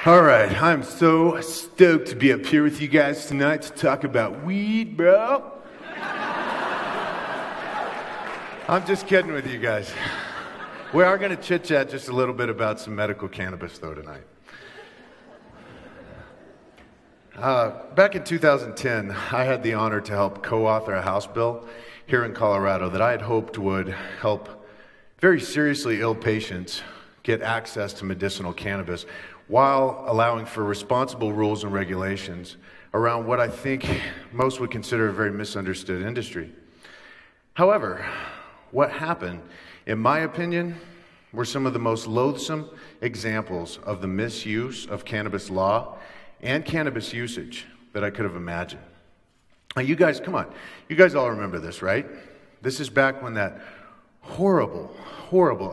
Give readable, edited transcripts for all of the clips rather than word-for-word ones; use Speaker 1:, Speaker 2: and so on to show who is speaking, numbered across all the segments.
Speaker 1: All right, I'm so stoked to be up here with you guys tonight to talk about weed, bro. I'm just kidding with you guys. We are going to chit-chat just a little bit about some medical cannabis, though, tonight. Back in 2010, I had the honor to help co-author a House bill here in Colorado that I had hoped would help very seriously ill patients get access to medicinal cannabis while allowing for responsible rules and regulations around what I think most would consider a very misunderstood industry. However, what happened, in my opinion, were some of the most loathsome examples of the misuse of cannabis law and cannabis usage that I could have imagined. Now, you guys, come on. You guys all remember this, right? This is back when that horrible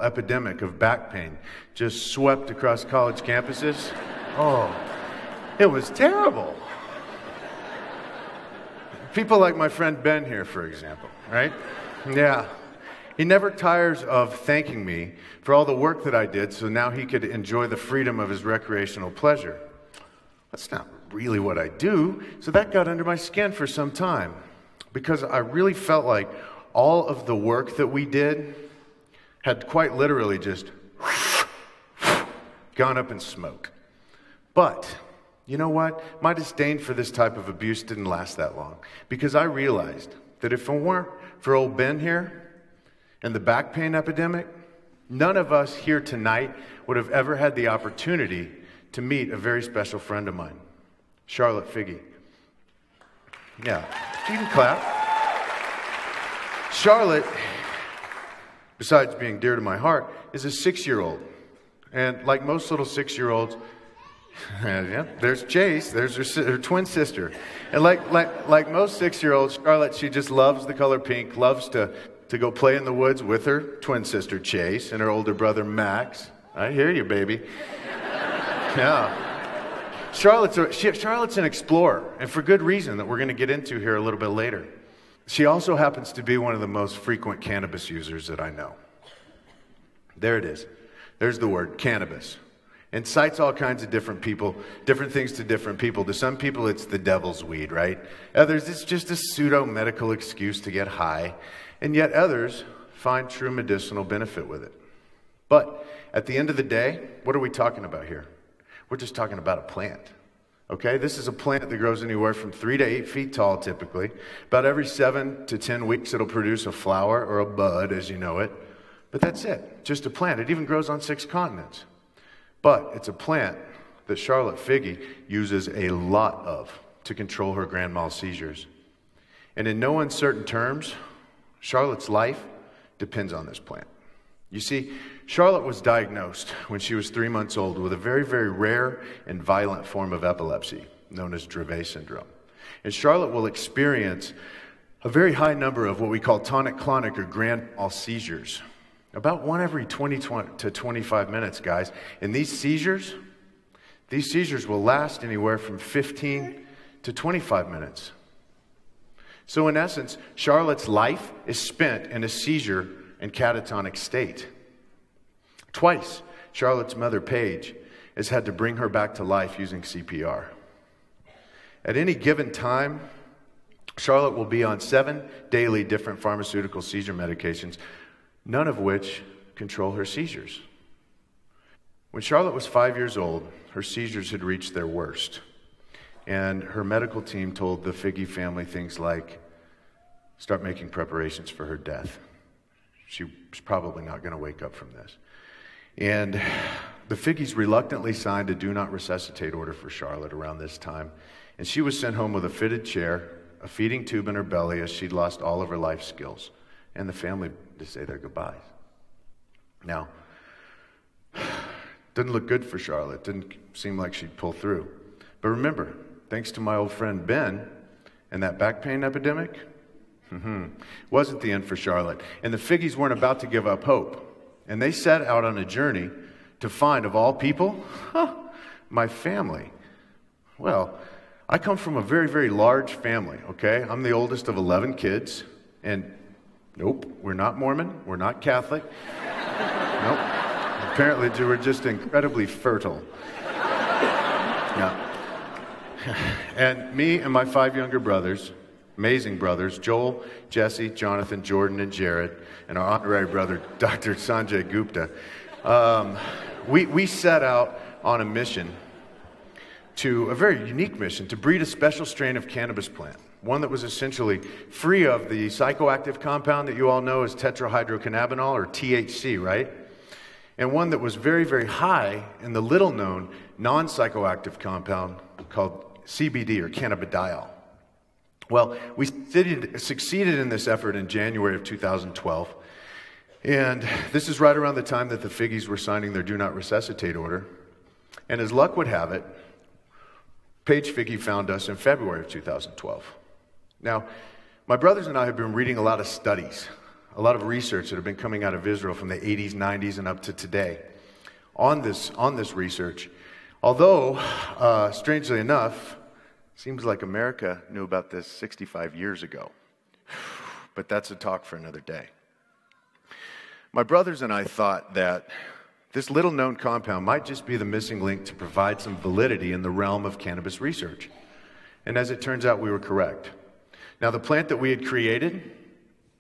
Speaker 1: epidemic of back pain just swept across college campuses. Oh, it was terrible. People like my friend Ben here, for example, right? Yeah. He never tires of thanking me for all the work that I did so now he could enjoy the freedom of his recreational pleasure. That's not really what I do, so that got under my skin for some time because I really felt like all of the work that we did had quite literally just gone up in smoke. But, you know what? My disdain for this type of abuse didn't last that long because I realized that if it weren't for old Ben here and the back pain epidemic, none of us here tonight would have ever had the opportunity to meet a very special friend of mine, Charlotte Figge. Yeah, you can clap. Charlotte, besides being dear to my heart, is a 6-year-old. And like most little 6-year-olds, yeah, there's Chase, there's her twin sister. And like most 6-year-olds, Charlotte, she just loves the color pink, loves to go play in the woods with her twin sister Chase and her older brother Max. I hear you, baby. Yeah. Charlotte's an explorer, and for good reason that we're going to get into here a little bit later. She also happens to be one of the most frequent cannabis users that I know. There it is. There's the word, cannabis. It cites all kinds of different people, different things to different people. To some people, it's the devil's weed, right? Others, it's just a pseudo-medical excuse to get high. And yet others find true medicinal benefit with it. But at the end of the day, what are we talking about here? We're just talking about a plant. Okay, this is a plant that grows anywhere from 3 to 8 feet tall typically. About every 7 to 10 weeks it'll produce a flower or a bud as you know it. But that's it, just a plant. It even grows on 6 continents. But it's a plant that Charlotte Figge uses a lot of to control her grand mal seizures. And in no uncertain terms, Charlotte's life depends on this plant. You see, Charlotte was diagnosed when she was 3 months old with a very, very rare and violent form of epilepsy known as Dravet syndrome. And Charlotte will experience a very high number of what we call tonic-clonic or grand mal seizures. About 1 every 20 to 25 minutes, guys. And these seizures will last anywhere from 15 to 25 minutes. So in essence, Charlotte's life is spent in a seizure and catatonic state. Twice, Charlotte's mother, Paige, has had to bring her back to life using CPR. At any given time, Charlotte will be on 7 daily different pharmaceutical seizure medications, none of which control her seizures. When Charlotte was 5 years old, her seizures had reached their worst. And her medical team told the Figge family things like, start making preparations for her death. She's probably not going to wake up from this. And the Figges reluctantly signed a do not resuscitate order for Charlotte around this time. And she was sent home with a fitted chair, a feeding tube in her belly as she'd lost all of her life skills. And the family to say their goodbyes. Now, didn't look good for Charlotte. Didn't seem like she'd pull through. But remember, thanks to my old friend Ben and that back pain epidemic, wasn't the end for Charlotte. And the Figges weren't about to give up hope. And they set out on a journey to find, of all people, my family. Well, I come from a very, very large family, okay? I'm the oldest of 11 kids. And nope, we're not Mormon. We're not Catholic. Nope. Apparently, we're just incredibly fertile. Yeah. And me and my 5 younger brothers, amazing brothers, Joel, Jesse, Jonathan, Jordan, and Jared, and our honorary brother, Dr. Sanjay Gupta, we set out on a mission, a very unique mission, to breed a special strain of cannabis plant, one that was essentially free of the psychoactive compound that you all know as tetrahydrocannabinol, or THC, right? And one that was very, very high in the little-known non-psychoactive compound called CBD, or cannabidiol. Well, we succeeded in this effort in January of 2012, and this is right around the time that the Figgies were signing their Do Not Resuscitate order. And as luck would have it, Paige Figgy found us in February of 2012. Now, my brothers and I have been reading a lot of studies, a lot of research that have been coming out of Israel from the 80s, 90s, and up to today on this research. Although, strangely enough, seems like America knew about this 65 years ago. But that's a talk for another day. My brothers and I thought that this little-known compound might just be the missing link to provide some validity in the realm of cannabis research. And as it turns out, we were correct. Now, the plant that we had created,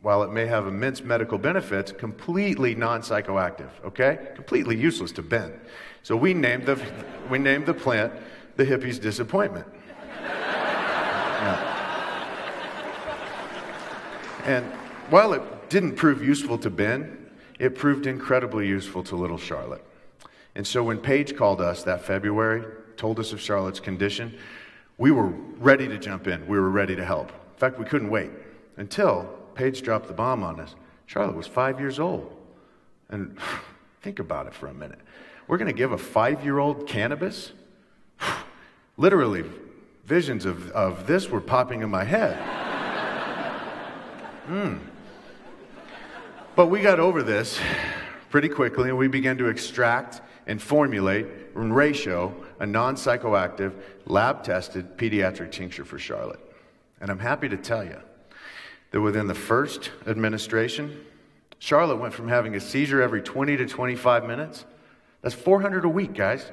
Speaker 1: while it may have immense medical benefits, completely non-psychoactive, okay? Completely useless to Ben. So we named the plant the hippie's disappointment. Yeah. And while it didn't prove useful to Ben, it proved incredibly useful to little Charlotte. And so when Paige called us that February, told us of Charlotte's condition, we were ready to jump in. We were ready to help. In fact, we couldn't wait until Paige dropped the bomb on us. Charlotte was 5 years old. And think about it for a minute. We're going to give a 5-year-old cannabis? Literally, visions of this were popping in my head. But we got over this pretty quickly, and we began to extract and formulate in ratio a non-psychoactive, lab-tested pediatric tincture for Charlotte. And I'm happy to tell you that within the first administration, Charlotte went from having a seizure every 20 to 25 minutes, that's 400 a week, guys,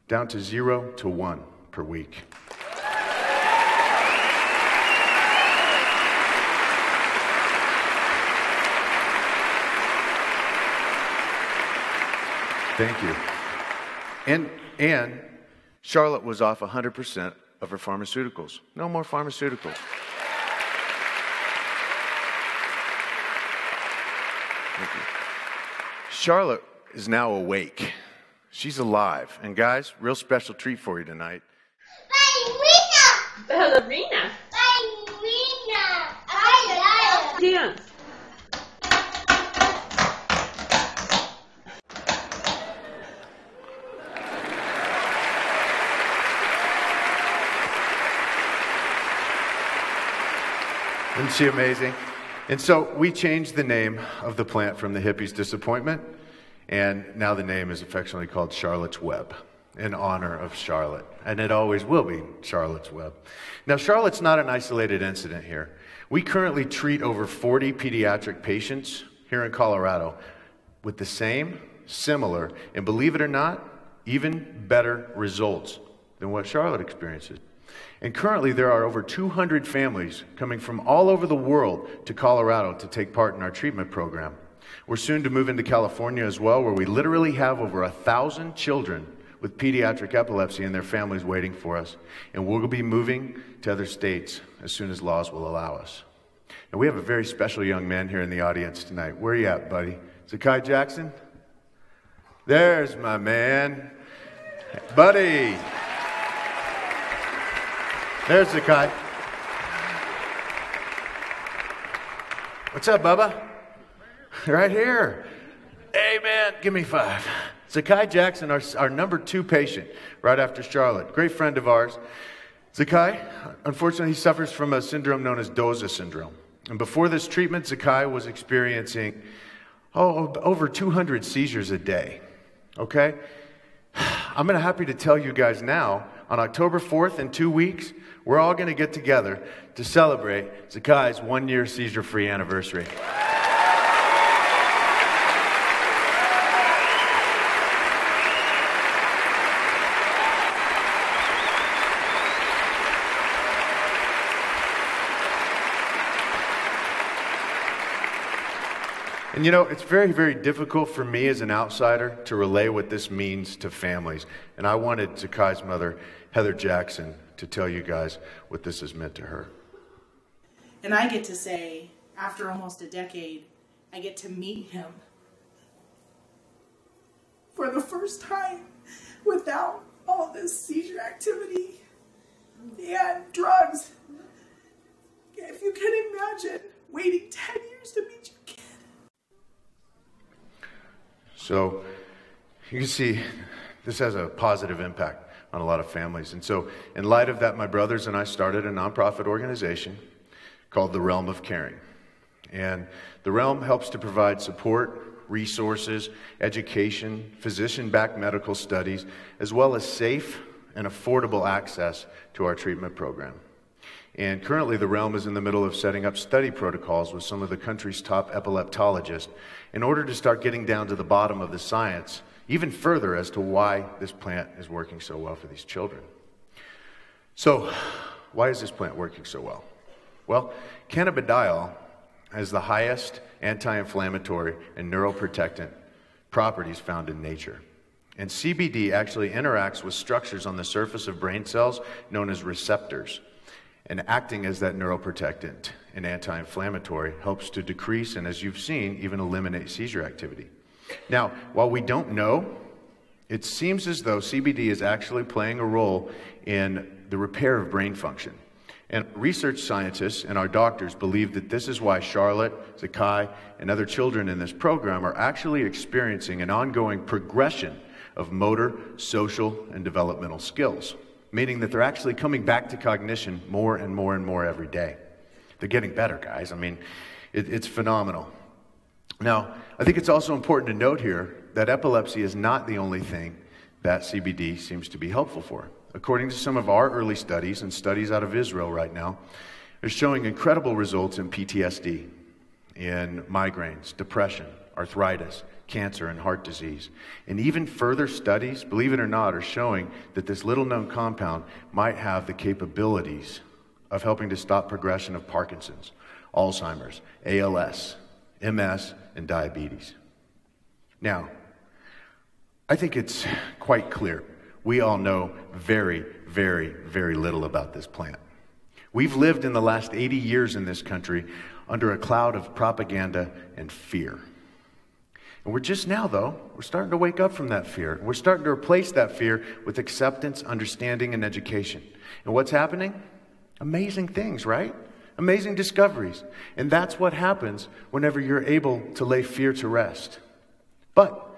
Speaker 1: down to 0 to 1 per week. Thank you. And Charlotte was off 100% of her pharmaceuticals. No more pharmaceuticals. Thank you. Charlotte is now awake. She's alive. And guys, real special treat for you tonight.
Speaker 2: Ballerina. Dance.
Speaker 1: Isn't she amazing? And so we changed the name of the plant from the hippie's disappointment, and now the name is affectionately called Charlotte's Web, in honor of Charlotte. And it always will be Charlotte's Web. Now, Charlotte's not an isolated incident here. We currently treat over 40 pediatric patients here in Colorado with the same, similar, and believe it or not, even better results than what Charlotte experiences. And currently there are over 200 families coming from all over the world to Colorado to take part in our treatment program. We're soon to move into California as well, where we literally have over 1,000 children with pediatric epilepsy and their families waiting for us. And we'll be moving to other states as soon as laws will allow us. And we have a very special young man here in the audience tonight. Where are you at, buddy? Zakai Jackson? There's my man. Buddy. There's Zakai. What's up, Bubba? Right here. Hey, man, give me 5. Zakai Jackson, our number 2 patient, right after Charlotte. Great friend of ours. Zakai, unfortunately, he suffers from a syndrome known as DOSA syndrome. And before this treatment, Zakai was experiencing over 200 seizures a day. Okay? I'm happy to tell you guys now, on October 4th, in 2 weeks, we're all going to get together to celebrate Zakai's 1-year seizure-free anniversary. And you know, it's very, very difficult for me as an outsider to relay what this means to families. And I wanted Zakai's mother, Heather Jackson, to tell you guys what this has meant to her.
Speaker 3: And I get to say, after almost a decade, I get to meet him for the first time without all this seizure activity and drugs. If you can imagine waiting 10 years to meet your kid.
Speaker 1: So you can see this has a positive impact on a lot of families. And so in light of that, my brothers and I started a nonprofit organization called the Realm of Caring. And the Realm helps to provide support, resources, education, physician-backed medical studies, as well as safe and affordable access to our treatment program. And currently the Realm is in the middle of setting up study protocols with some of the country's top epileptologists in order to start getting down to the bottom of the science, even further as to why this plant is working so well for these children. So, why is this plant working so well? Well, cannabidiol has the highest anti-inflammatory and neuroprotectant properties found in nature. And CBD actually interacts with structures on the surface of brain cells known as receptors. And acting as that neuroprotectant and anti-inflammatory helps to decrease and, as you've seen, even eliminate seizure activity. Now, while we don't know, it seems as though CBD is actually playing a role in the repair of brain function. And research scientists and our doctors believe that this is why Charlotte, Zakai, and other children in this program are actually experiencing an ongoing progression of motor, social, and developmental skills, meaning that they're actually coming back to cognition more and more and more every day. They're getting better, guys. I mean, it's phenomenal. Now, I think it's also important to note here that epilepsy is not the only thing that CBD seems to be helpful for. According to some of our early studies and studies out of Israel right now, they're showing incredible results in PTSD, in migraines, depression, arthritis, cancer, and heart disease. And even further studies, believe it or not, are showing that this little-known compound might have the capabilities of helping to stop progression of Parkinson's, Alzheimer's, ALS, MS, and diabetes. Now, I think it's quite clear. We all know very, very, very little about this plant. We've lived in the last 80 years in this country under a cloud of propaganda and fear. And we're just now, though, we're starting to wake up from that fear. We're starting to replace that fear with acceptance, understanding, and education. And what's happening? Amazing things, right? Amazing discoveries. And that's what happens whenever you're able to lay fear to rest. But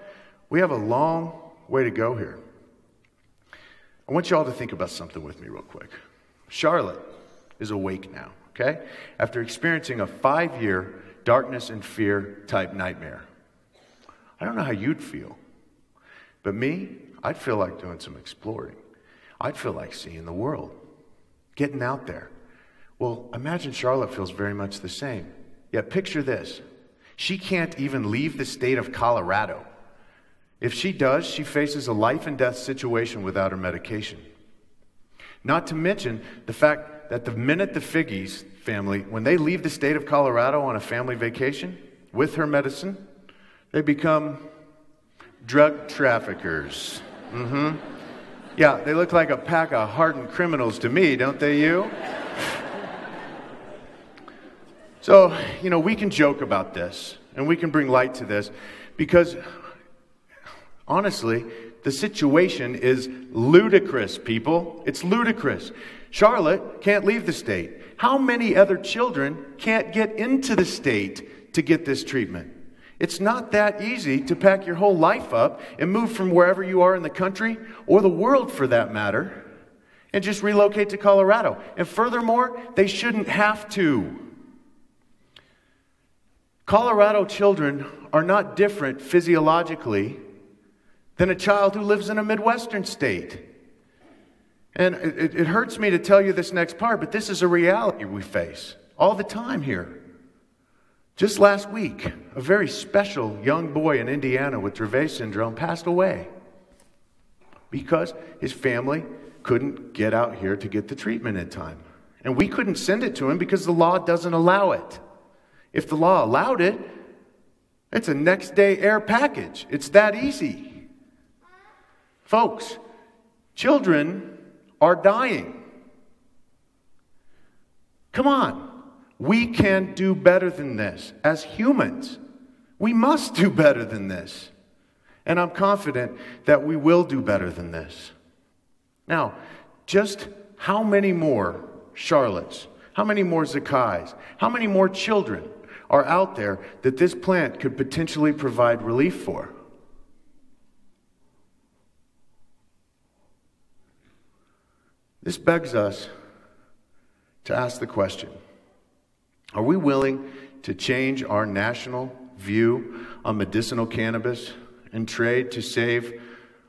Speaker 1: we have a long way to go here. I want you all to think about something with me real quick. Charlotte is awake now, okay? After experiencing a 5-year darkness and fear type nightmare. I don't know how you'd feel, but me, I'd feel like doing some exploring. I'd feel like seeing the world, getting out there. Well, imagine Charlotte feels very much the same. Yet picture this. She can't even leave the state of Colorado. If she does, she faces a life and death situation without her medication. Not to mention the fact that the minute the Figgies family, when they leave the state of Colorado on a family vacation with her medicine, they become drug traffickers. Yeah, they look like a pack of hardened criminals to me, don't they, you? So, you know, we can joke about this, and we can bring light to this, because honestly, the situation is ludicrous, people. It's ludicrous. Charlotte can't leave the state. How many other children can't get into the state to get this treatment? It's not that easy to pack your whole life up and move from wherever you are in the country, or the world for that matter, and just relocate to Colorado. And furthermore, they shouldn't have to. Colorado children are not different physiologically than a child who lives in a Midwestern state. And it hurts me to tell you this next part, but this is a reality we face all the time here. Just last week, a very special young boy in Indiana with Dravet syndrome passed away because his family couldn't get out here to get the treatment in time. And we couldn't send it to him because the law doesn't allow it. If the law allowed it, It's a next day air package. It's that easy. Folks, children are dying. Come on. We can do better than this. As humans, we must do better than this. And I'm confident that we will do better than this. Now, just how many more Charlottes, how many more Zakais, how many more children are out there that this plant could potentially provide relief for? This begs us to ask the question, are we willing to change our national view on medicinal cannabis and trade to save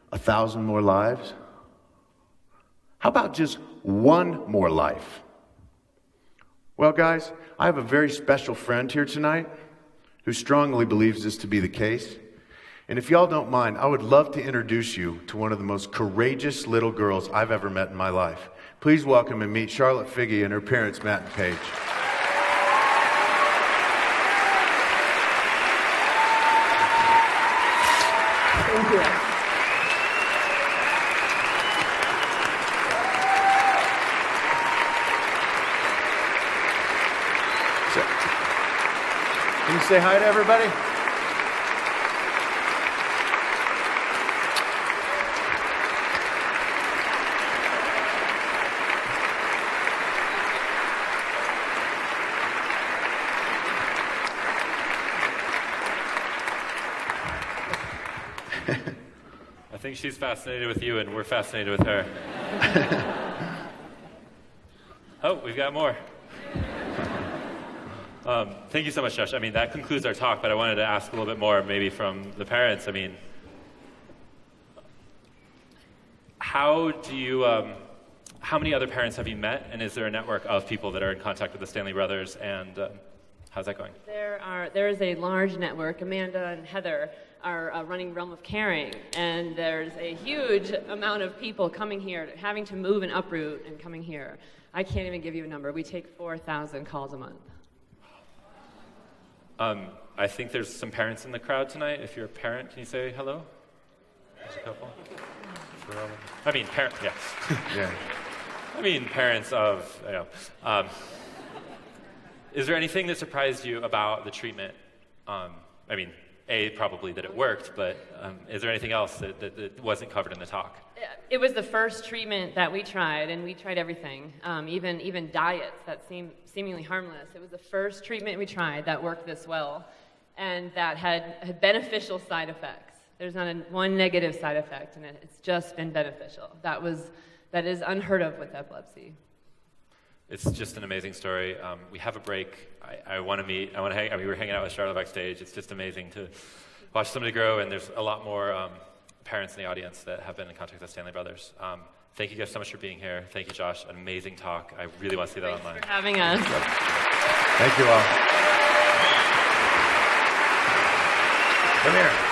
Speaker 1: 1,000 more lives? How about just one more life? Well, guys, I have a very special friend here tonight who strongly believes this to be the case. And if y'all don't mind, I would love to introduce you to one of the most courageous little girls I've ever met in my life. Please welcome and meet Charlotte Figge and her parents, Matt and Paige.
Speaker 2: Thank you.
Speaker 1: Can you say hi to everybody?
Speaker 4: I think she's fascinated with you and we're fascinated with her. Oh, we've got more. Thank you so much, Josh. I mean, that concludes our talk, but I wanted to ask a little bit more maybe from the parents. I mean, how many other parents have you met, and is there a network of people that are in contact with the Stanley brothers, and how's that going?
Speaker 2: There is a large network. Amanda and Heather are running Realm of Caring, and there's a huge amount of people coming here, having to move and uproot and coming here. I can't even give you a number. We take 4,000 calls a month.
Speaker 4: I think there's some parents in the crowd tonight. If you're a parent, can you say hello? There's a couple. I mean, yes.
Speaker 1: Yeah.
Speaker 4: I mean, parents of, you know. Is there anything that surprised you about the treatment? I mean, probably that it worked, but is there anything else that wasn't covered in the talk?
Speaker 2: It was the first treatment that we tried, and we tried everything, even diets that seemed seemingly harmless. It was the first treatment we tried that worked this well, and that had beneficial side effects. There's not one negative side effect, and it's just been beneficial. That is unheard of with epilepsy.
Speaker 4: It's just an amazing story. We have a break. I want to meet. I want to hang. I mean, we were hanging out with Charlotte backstage. It's just amazing to watch somebody grow, and there's a lot more parents in the audience that have been in contact with the Stanley brothers. Thank you guys so much for being here. Thank you, Josh. An amazing talk. I really want to see that online.
Speaker 2: Thanks for having us.
Speaker 1: Yep. Thank you all. Come here.